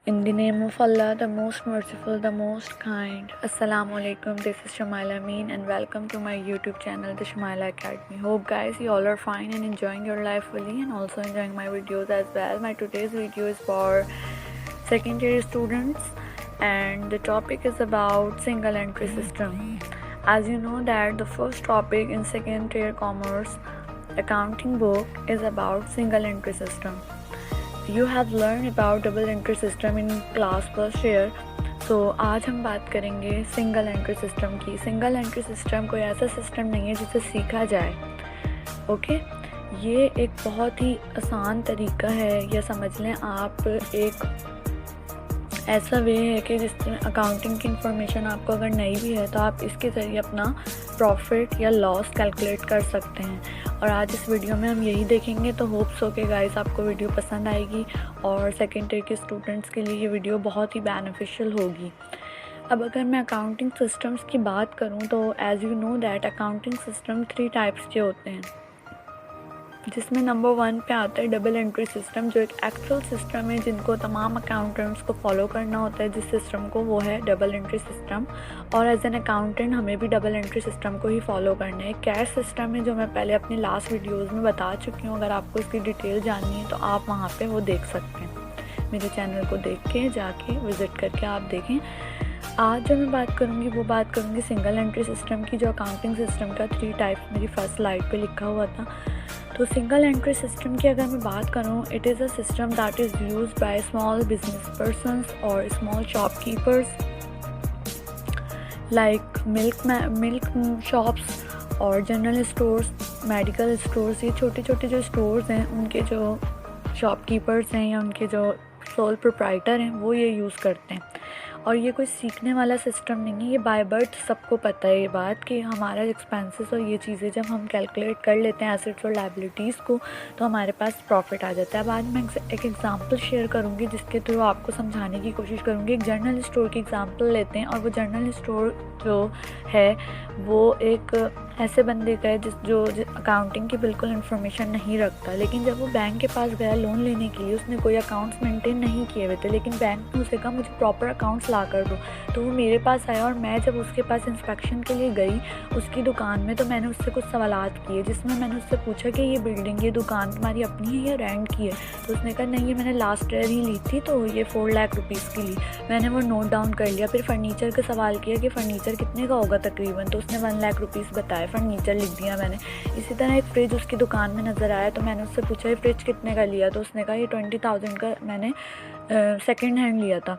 In the name of Allah, the most merciful, the most kind. Assalamu alaikum, this is Shamaila Amin and welcome to my YouTube channel, the Shamaila Academy. Hope guys you all are fine and enjoying your life fully and also enjoying my videos as well. My today's video is for second year students and the topic is about single entry system. As you know that the first topic in second year commerce accounting book is about single entry system. You have learned about double entry system in class first year. So आज हम बात करेंगे single entry system की. Single entry system कोई ऐसा system नहीं है जिसे सीखा जाए. ओके ये एक बहुत ही आसान तरीका है या समझ लें आप एक ऐसा वे है कि जिसमें अकाउंटिंग की इंफॉर्मेशन आपको अगर नहीं भी है तो आप इसके ज़रिए अपना प्रॉफिट या लॉस कैलकुलेट कर सकते हैं. और आज इस वीडियो में हम यही देखेंगे. तो होप्स हो के गाइस आपको वीडियो पसंद आएगी और सेकेंड ईयर के स्टूडेंट्स के लिए ये वीडियो बहुत ही बेनिफिशियल होगी. अब अगर मैं अकाउंटिंग सिस्टम्स की बात करूं तो as you know that accounting system 3 types के होते हैं, जिसमें नंबर 1 पे आता है डबल एंट्री सिस्टम, जो एक एक्चुअल सिस्टम है जिनको तमाम अकाउंटेंट्स को फॉलो करना होता है. जिस सिस्टम को वो है डबल एंट्री सिस्टम. और एज एन अकाउंटेंट हमें भी डबल एंट्री सिस्टम को ही फॉलो करना है. कैश सिस्टम है जो मैं पहले अपनी लास्ट वीडियोज़ में बता चुकी हूँ. अगर आपको इसकी डिटेल जाननी है तो आप वहाँ पर वो देख सकते हैं. मेरे चैनल को देख के जाके विज़िट करके आप देखें. आज जो मैं बात करूँगी वो बात करूँगी सिंगल एंट्री सिस्टम की, जो अकाउंटिंग सिस्टम का 3 टाइप्स मेरी फर्स्ट स्लाइड पे लिखा हुआ था. तो सिंगल एंट्री सिस्टम की अगर मैं बात करूँ, it is a system that is used by small business persons और small shopkeepers like milk shops और जनरल स्टोर्स, मेडिकल स्टोर्स. ये छोटे छोटे जो स्टोर्स हैं उनके जो शॉपकीपर्स हैं या उनके जो सोल प्रोप्राइटर हैं वो ये यूज़ करते हैं. और ये कोई सीखने वाला सिस्टम नहीं है. ये बाय बर्थ सबको पता है ये बात कि हमारा एक्सपेंसेस और ये चीज़ें जब हम कैलकुलेट कर लेते हैं एसेट्स और लायबिलिटीज़ को तो हमारे पास प्रॉफिट आ जाता है. अब आज मैं एक एग्जांपल शेयर करूँगी जिसके थ्रू आपको समझाने की कोशिश करूँगी. एक जनरल स्टोर की एग्जांपल लेते हैं और वो जनरल स्टोर जो है वो एक ऐसे बंदे का है जो अकाउंटिंग की बिल्कुल इन्फॉर्मेशन नहीं रखता. लेकिन जब वो बैंक के पास गया लोन लेने के लिए, उसने कोई अकाउंट्स मेंटेन नहीं किए हुए थे, लेकिन बैंक ने उसे कहा मुझे प्रॉपर अकाउंट्स ला कर दो. तो वो मेरे पास आया और मैं जब उसके पास इंस्पेक्शन के लिए गई उसकी दुकान में, तो मैंने उससे कुछ सवालात किए जिसमें मैंने उससे पूछा कि ये बिल्डिंग, ये दुकान तुम्हारी अपनी है या रेंट की है. तो उसने कहा नहीं, ये मैंने लास्ट ईयर ही ली थी तो ये 4 लाख रुपीज़ की ली. मैंने वो नोट डाउन कर लिया. फिर फर्नीचर का सवाल किया कि फ़र्नीचर कितने का होगा तकरीबन, तो उसने 1 लाख रुपीज़ बताया. फर्नीचर लिख दिया मैंने. इसी तरह एक फ्रिज उसकी दुकान में नज़र आया तो मैंने उससे पूछा ये फ्रिज कितने का लिया, तो उसने कहा ये 20,000 का मैंने सेकेंड हैंड लिया था.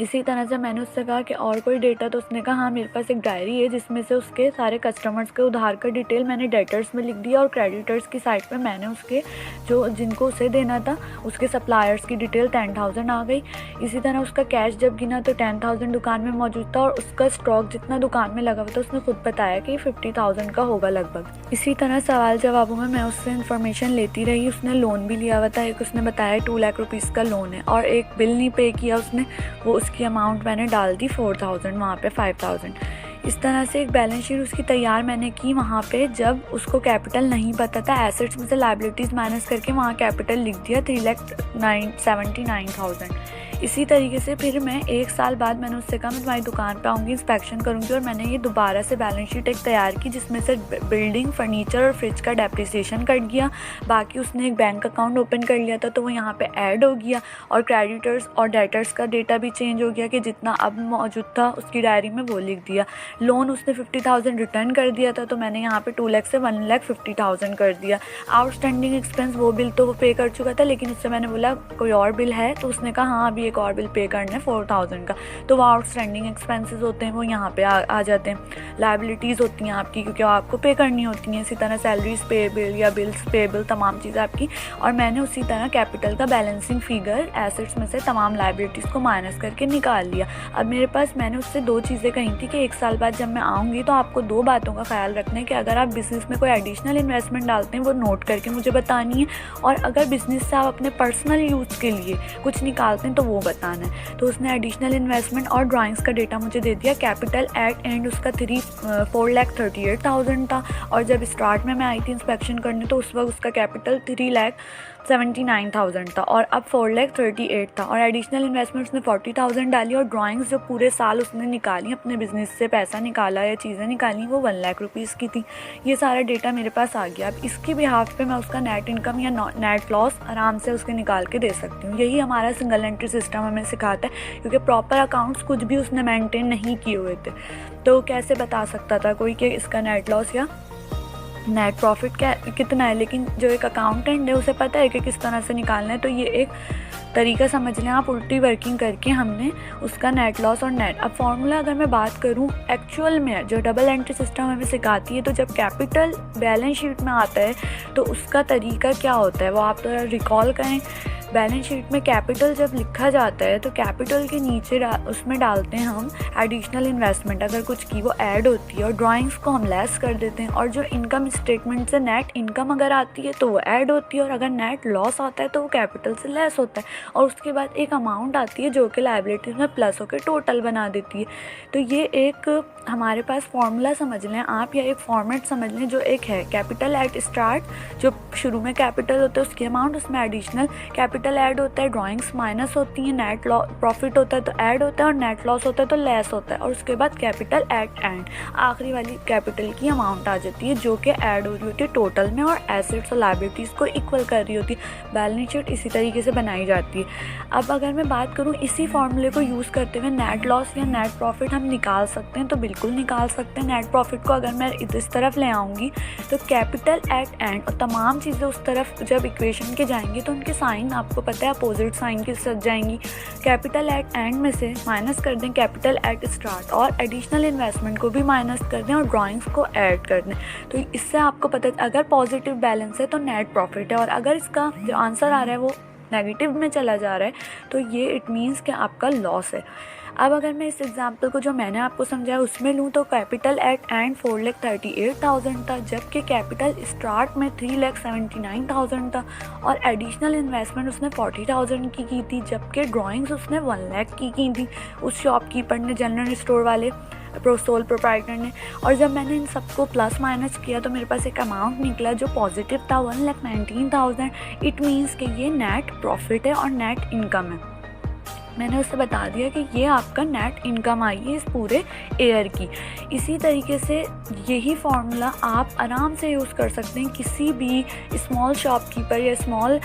इसी तरह से मैंने उससे कहा कि और कोई डेटा, तो उसने कहा हाँ मेरे पास एक डायरी है जिसमें से उसके सारे कस्टमर्स के उधार का डिटेल मैंने डेटर्स में लिख दिया और क्रेडिटर्स की साइड पे मैंने उसके जो जिनको उसे देना था उसके सप्लायर्स की डिटेल 10,000 आ गई. इसी तरह उसका कैश जब गिना तो 10,000 दुकान में मौजूद था और उसका स्टॉक जितना दुकान में लगा हुआ था उसने खुद बताया कि 50,000 का होगा लगभग. इसी तरह सवाल जवाबों में मैं उससे इन्फॉर्मेशन लेती रही. उसने लोन भी लिया हुआ था. एक उसने बताया 2 लाख रुपीज़ का लोन है और एक बिल नहीं पे किया उसने, वो उसकी अमाउंट मैंने डाल दी 4,000, वहाँ पे 5,000. इस तरह से एक बैलेंस शीट उसकी तैयार मैंने की वहाँ पे जब उसको कैपिटल नहीं पता था. एसेट्स में से लायबिलिटीज़ माइनस करके वहाँ कैपिटल लिख दिया 3,79,000. इसी तरीके से फिर मैं 1 साल बाद मैंने उससे कहा मैं तुम्हारी दुकान पे आऊँगी, इंस्पेक्शन करूँगी और मैंने ये दोबारा से बैलेंस शीट एक तैयार की जिसमें से बिल्डिंग, फर्नीचर और फ्रिज का डेप्रिसिएशन कट गया. बाकी उसने एक बैंक अकाउंट ओपन कर लिया था तो वो यहाँ पे ऐड हो गया और क्रेडिटर्स और डेटर्स का डेटा भी चेंज हो गया कि जितना अब मौजूद था उसकी डायरी में वो लिख दिया. लोन उसने 50,000 रिटर्न कर दिया था तो मैंने यहाँ पे 2 लाख से 1,50,000 कर दिया. आउटस्टैंडिंग एक्सपेंस वो बिल तो वो पे कर चुका था, लेकिन उससे मैंने बोला कोई और बिल है, तो उसने कहा हाँ अभी एक और बिल पे करना है 4,000 का. तो वो आउटस्टैंडिंग एक्सपेंसेस होते हैं वो यहाँ पे आ जाते हैं. लायबिलिटीज़ होती हैं आपकी क्योंकि आपको पे करनी होती हैं. इसी तरह सैलरीज पेएबल या बिल्स पेएबल तमाम चीज़ें आपकी. और मैंने उसी तरह कैपिटल का बैलेंसिंग फिगर एसेट्स में से तमाम लायबिलिटीज़ को माइनस करके निकाल लिया. अब मेरे पास मैंने उससे 2 चीज़ें कही थी कि 1 साल बाद जब मैं आऊँगी तो आपको 2 बातों का ख्याल रखना है कि अगर आप बिज़नेस में कोई एडिशनल इन्वेस्टमेंट डालते हैं वो नोट करके मुझे बतानी है, और अगर बिज़नेस से आप अपने पर्सनल यूज़ के लिए कुछ निकालते हैं तो वो बताना है. तो उसने एडिशनल इन्वेस्टमेंट और ड्राइंग्स का डेटा मुझे दे दिया. कैपिटल एट एंड उसका 4,38,000 था और जब स्टार्ट में मैं आई थी इंस्पेक्शन करने तो उस वक्त उसका कैपिटल 79,000 था और अब 4,38,000 था, और एडिशनल इन्वेस्टमेंट उसने 40,000 डाली, और ड्राइंग्स जो पूरे साल उसने निकाली, अपने बिजनेस से पैसा निकाला या चीज़ें निकाली, वो 1 लाख रुपीज़ की थी। ये सारा डेटा मेरे पास आ गया। अब इसकी बिहाफ पे मैं उसका नेट इनकम या नेट लॉस आराम से उसके निकाल के दे सकती हूँ। यही हमारा सिंगल एंट्री सिस्टम हमें सिखाता है, क्योंकि प्रॉपर अकाउंट्स कुछ भी उसने मेंटेन नहीं किए हुए थे, तो कैसे बता सकता था कोई कि इसका नेट लॉस या नेट प्रॉफिट क्या कितना है। लेकिन जो एक अकाउंटेंट है उसे पता है कि किस तरह से निकालना है। तो ये एक तरीका समझ लें आप, उल्टी वर्किंग करके हमने उसका नेट लॉस और नेट। अब फॉर्मूला अगर मैं बात करूं एक्चुअल में जो डबल एंट्री सिस्टम हमें सिखाती है, तो जब कैपिटल बैलेंस शीट में आता है तो उसका तरीका क्या होता है वो आप थोड़ा रिकॉल करें। बैलेंस शीट में कैपिटल जब लिखा जाता है तो कैपिटल के नीचे उसमें डालते हैं हम एडिशनल इन्वेस्टमेंट, अगर कुछ की वो ऐड होती है, और ड्राइंग्स को हम लेस कर देते हैं, और जो इनकम स्टेटमेंट से नेट इनकम अगर आती है तो वो ऐड होती है, और अगर नेट लॉस आता है तो वो कैपिटल से लेस होता है, और उसके बाद एक अमाउंट आती है जो कि लायबिलिटीज में प्लस होकर टोटल बना देती है। तो ये एक हमारे पास फॉर्मूला समझ लें आप, या एक फॉर्मेट समझ लें जो एक है कैपिटल एट स्टार्ट, जो शुरू में कैपिटल होता है उसकी अमाउंट, उसमें एडिशनल कैपिटल ऐड होता है, ड्राइंग्स माइनस होती हैं, नेट प्रॉफिट होता है तो ऐड होता है, और नेट लॉस होता है तो लेस होता है, और उसके बाद कैपिटल एट एंड आखिरी वाली कैपिटल की अमाउंट आ जाती है जो कि ऐड हो रही होती है टोटल में, और एसेट्स और लायबिलिटीज़ को इक्वल कर रही होती है। बैलेंस शीट इसी तरीके से बनाई जाती है। अब अगर मैं बात करूँ इसी फॉर्मूले को यूज़ करते हुए नेट लॉस या नेट प्रॉफिट हम निकाल सकते हैं, तो बिल्कुल निकाल सकते हैं। नेट प्रॉफिट को अगर मैं इस तरफ ले आऊँगी तो कैपिटल एट एंड, और तमाम चीज़ें उस तरफ जब इक्वेशन के जाएंगी तो उनके साइन आपको पता है अपोजिट साइन के साथ जाएंगी। कैपिटल एट एंड में से माइनस कर दें कैपिटल एट स्टार्ट, और एडिशनल इन्वेस्टमेंट को भी माइनस कर दें, और ड्राइंग्स को ऐड कर दें। तो इससे आपको पता है अगर पॉजिटिव बैलेंस है तो नेट प्रॉफिट है, और अगर इसका जो आंसर आ रहा है वो नेगेटिव में चला जा रहा है तो ये इट मीन्स कि आपका लॉस है। अब अगर मैं इस एग्जांपल को जो मैंने आपको समझाया उसमें लूँ तो कैपिटल एट एंड 4,38,000 था, जबकि कैपिटल स्टार्ट में 3,79,000 था, और एडिशनल इन्वेस्टमेंट उसने 40,000 की थी, जबकि ड्राइंग्स उसने 1 लाख की थी उस शॉपकीपर ने, जनरल स्टोर वाले सोल प्रोप्राइटर ने। और जब मैंने इन सबको प्लस माइनस किया तो मेरे पास एक अमाउंट निकला जो पॉजिटिव था 1,19,000। इट मीन्स कि ये नेट प्रॉफिट है और नेट इनकम है। मैंने उससे बता दिया कि ये आपका नेट इनकम आई है इस पूरे ईयर की। इसी तरीके से यही फार्मूला आप आराम से यूज़ कर सकते हैं किसी भी स्मॉल शॉपकीपर या स्मॉल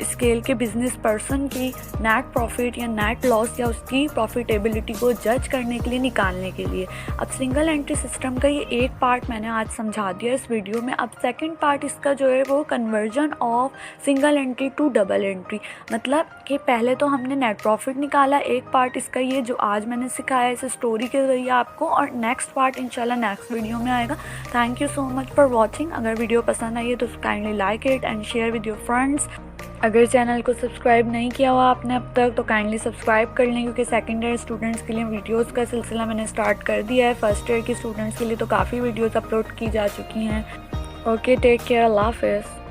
स्केल के बिजनेस पर्सन की नेट प्रॉफिट या नेट लॉस या उसकी प्रॉफिटेबिलिटी को जज करने के लिए, निकालने के लिए। अब सिंगल एंट्री सिस्टम का ये एक पार्ट मैंने आज समझा दिया इस वीडियो में। अब सेकेंड पार्ट इसका जो है वो conversion of single entry to double entry, मतलब कि पहले तो हमने नेट प्रॉफिट निकाला, एक पार्ट इसका ये जो आज मैंने सिखाया इस स्टोरी के जरिए आपको, और नेक्स्ट पार्ट इंशाल्लाह नेक्स्ट वीडियो में आएगा। Thank you so much for watching. अगर वीडियो पसंद आई है तो kindly like it and share with your friends. अगर चैनल को सब्सक्राइब नहीं किया हुआ आपने अब तक तो काइंडली सब्सक्राइब कर लें, क्योंकि सेकेंड ईयर स्टूडेंट्स के लिए वीडियोस का सिलसिला मैंने स्टार्ट कर दिया है। फर्स्ट ईयर के स्टूडेंट्स के लिए तो काफ़ी वीडियोस अपलोड की जा चुकी हैं। ओके, टेक केयर, अल्लाह हाफिज़।